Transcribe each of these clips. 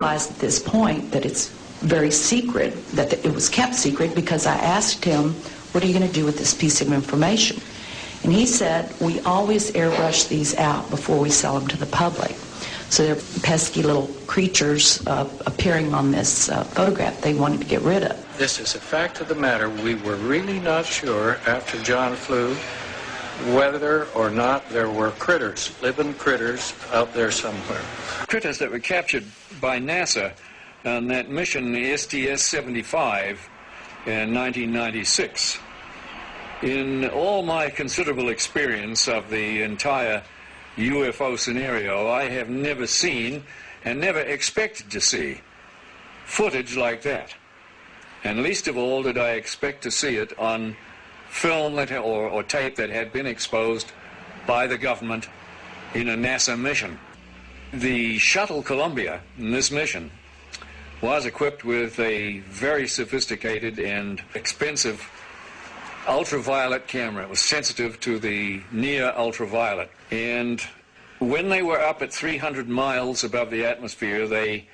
Realized at this point that it's very secret, that it was kept secret, because I asked him, what are you going to do with this piece of information? And he said, we always airbrush these out before we sell them to the public. So they're pesky little creatures appearing on this photograph they wanted to get rid of. This is a fact of the matter. We were really not sure after John flew whether or not there were critters, living critters, out there somewhere. Critters that were captured by NASA on that mission STS-75 in 1996. In all my considerable experience of the entire UFO scenario, I have never seen and never expected to see footage like that. And least of all did I expect to see it on film that, or tape that had been exposed by the government in a NASA mission. The shuttle Columbia in this mission was equipped with a very sophisticated and expensive ultraviolet camera. It was sensitive to the near ultraviolet. And when they were up at 300 miles above the atmosphere, they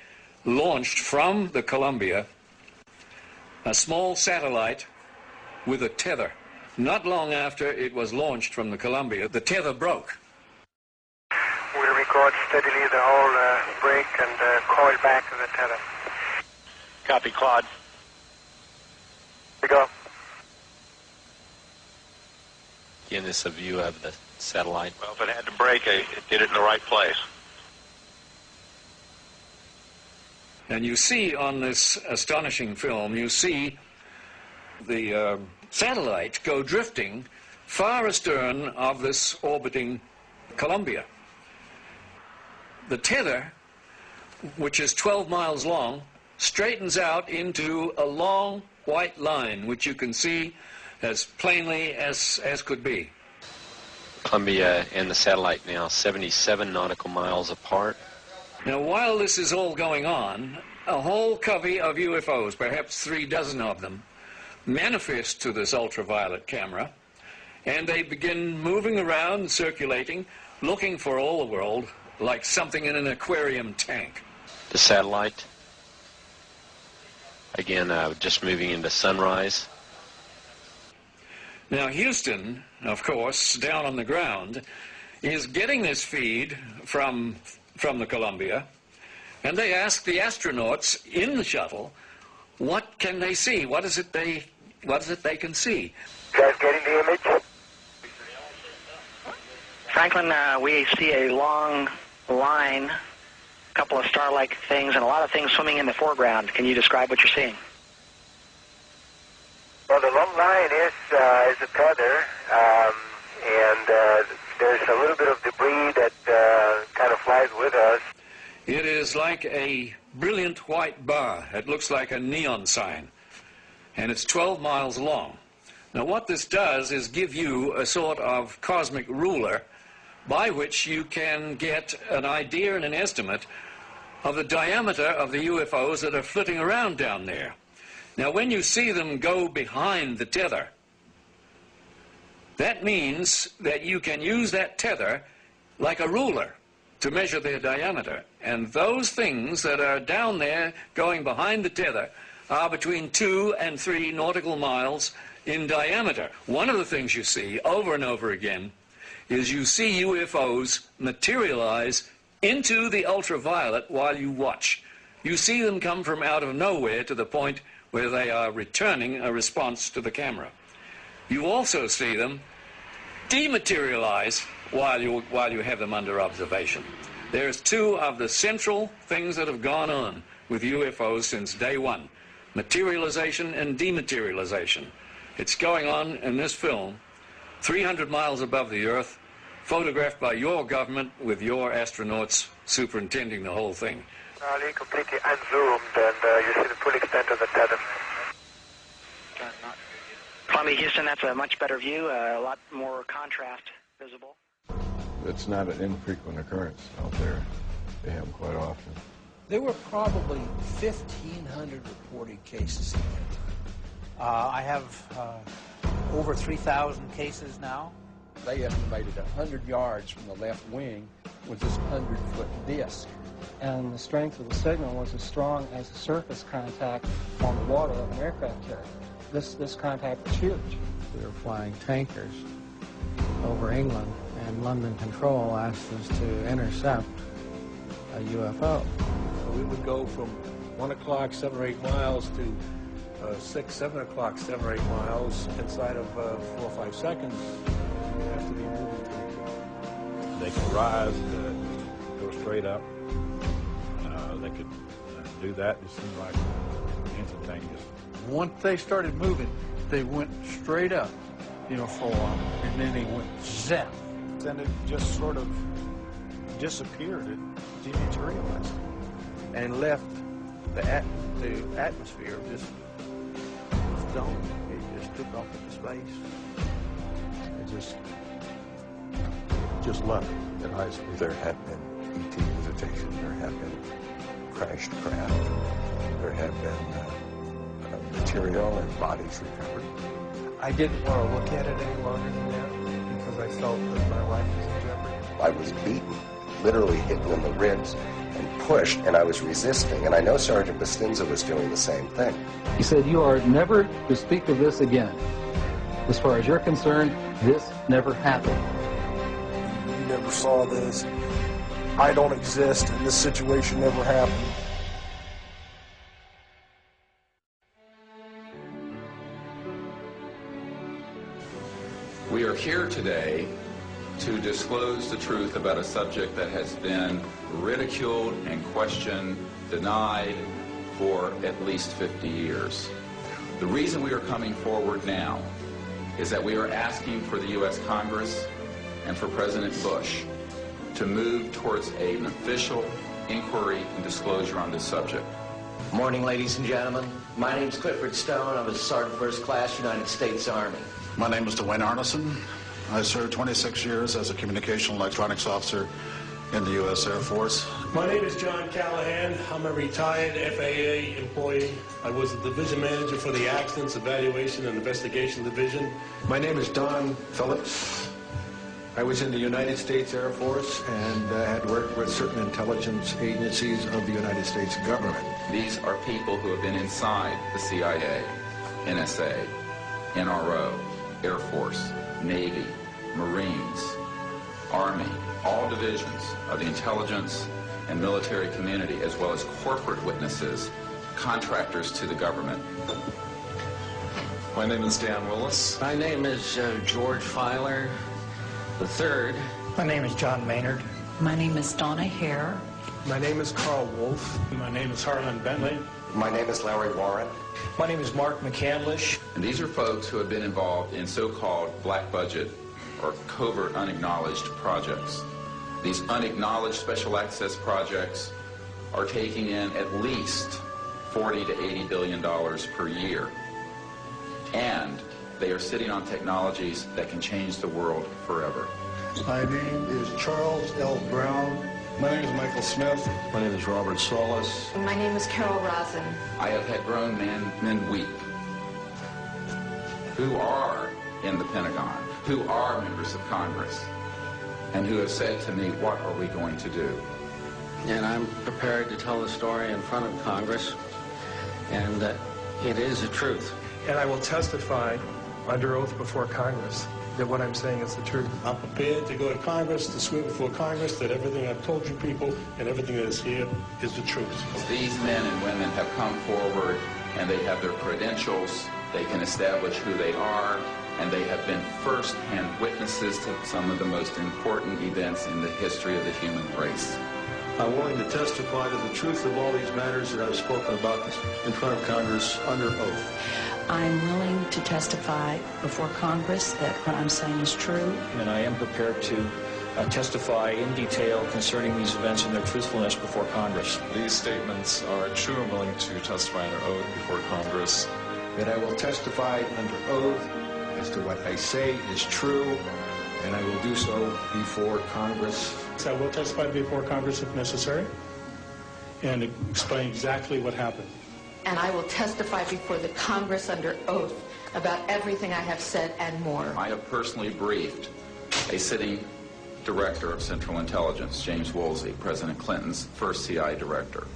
launched from the Columbia a small satellite with a tether. Not long after it was launched from the Columbia, the tether broke. We'll record steadily the whole break and coil back to the tether. Copy, Claude. Here we go. Again, this is a view of the satellite. Well, if it had to break, it did it in the right place. And you see on this astonishing film, you see the satellite go drifting far astern of this orbiting Columbia. The tether, which is 12 miles long, straightens out into a long white line, which you can see as plainly as could be. Columbia and the satellite now 77 nautical miles apart. Now, while this is all going on, a whole covey of UFOs, perhaps 36 of them, manifest to this ultraviolet camera, and they begin moving around and circulating, looking for all the world like something in an aquarium tank. The satellite, again, just moving into sunrise. Now, Houston, of course, down on the ground, is getting this feed from the Columbia, and they ask the astronauts in the shuttle, what can they see? What is it they can see? You guys getting the image? Franklin, we see a long line, a couple of star-like things, and a lot of things swimming in the foreground. Can you describe what you're seeing? Well, the long line is a tether, and there's a little bit of debris that kind of flies with us. It is like a brilliant white bar. It looks like a neon sign, and it's 12 miles long. Now, what this does is give you a sort of cosmic ruler by which you can get an idea and an estimate of the diameter of the UFOs that are flitting around down there. Now, when you see them go behind the tether, that means that you can use that tether like a ruler to measure their diameter. And those things that are down there going behind the tether are between 2 and 3 nautical miles in diameter. One of the things you see over and over again is you see UFOs materialize into the ultraviolet while you watch. You see them come from out of nowhere to the point where they are returning a response to the camera. You also see them dematerialize while you have them under observation. There's 2 of the central things that have gone on with UFOs since day one: materialization and dematerialization. It's going on in this film, 300 miles above the Earth, photographed by your government with your astronauts superintending the whole thing. Completely unzoomed, and you see the full extent of the tether. Columbia, Houston, that's a much better view, a lot more contrast visible. It's not an infrequent occurrence out there. They happen quite often. There were probably 1,500 reported cases at that time. I have over 3,000 cases now. They estimated 100 yards from the left wing with this 100-foot disc. And the strength of the signal was as strong as the surface contact on the water of an aircraft carrier. This contact was huge. We were flying tankers over England, and London Control asked us to intercept a UFO. We would go from 1 o'clock, 7 or 8 miles to 6, 7 o'clock, 7 or 8 miles inside of 4 or 5 seconds after the movement. They could rise, go straight up. They could do that. It seemed like instantaneous. Once they started moving, they went straight up, for a while, and then they went zap. Then it just sort of disappeared. It dematerialized and left the atmosphere just gone. It just took off into space. It just left. And there had been ET visitation. There had been crashed craft. There had been material and bodies recovered. I didn't want to look at it any longer than that because I felt that my life was in jeopardy. I was beaten, literally hit in the ribs and pushed, and I was resisting. And I know Sergeant Bustinza was doing the same thing. He said, "You are never to speak of this again. As far as you're concerned, this never happened." You never saw this. I don't exist, and this situation never happened. We are here today to disclose the truth about a subject that has been ridiculed and questioned, denied for at least 50 years. The reason we are coming forward now is that we are asking for the U.S. Congress and for President Bush to move towards an official inquiry and disclosure on this subject. Morning, ladies and gentlemen. My name is Clifford Stone. I'm a Sergeant First Class, United States Army. My name is Dwayne Arneson. I served 26 years as a communication electronics officer in the U.S. Air Force. My name is John Callahan. I'm a retired FAA employee. I was the division manager for the Accidents Evaluation and Investigation Division. My name is Don Phillips. I was in the United States Air Force and had worked with certain intelligence agencies of the United States government. These are people who have been inside the CIA, NSA, NRO, Air Force, Navy, Marines, Army, all divisions of the intelligence and military community, as well as corporate witnesses, contractors to the government. My name is Dan Willis. My name is George Filer III. My name is John Maynard. My name is Donna Hare. My name is Carl Wolf. My name is Harlan Bentley. My name is Larry Warren. My name is Mark McCandlish. And these are folks who have been involved in so-called black budget or covert unacknowledged projects. These unacknowledged special access projects are taking in at least $40 to $80 billion per year. And they are sitting on technologies that can change the world forever. My name is Charles L. Brown. My name is Michael Smith. My name is Robert Solis. My name is Carol Rosen. I have had grown men weep who are in the Pentagon, who are members of Congress, and who have said to me, what are we going to do? And I'm prepared to tell the story in front of Congress, and it is the truth. And I will testify under oath before Congress that what I'm saying is the truth. I'm prepared to go to Congress, to swear before Congress that everything I've told you people and everything that is here is the truth. These men and women have come forward and they have their credentials, they can establish who they are, and they have been first-hand witnesses to some of the most important events in the history of the human race. I'm willing to testify to the truth of all these matters that I've spoken about in front of Congress under oath. I'm willing to testify before Congress that what I'm saying is true. And I am prepared to testify in detail concerning these events and their truthfulness before Congress. These statements are true and willing to testify under oath before Congress. That I will testify under oath as to what I say is true, and I will do so before Congress. So I will testify before Congress if necessary and explain exactly what happened. And I will testify before the Congress under oath about everything I have said and more. I have personally briefed a sitting Director of Central Intelligence, James Woolsey, President Clinton's first CI director.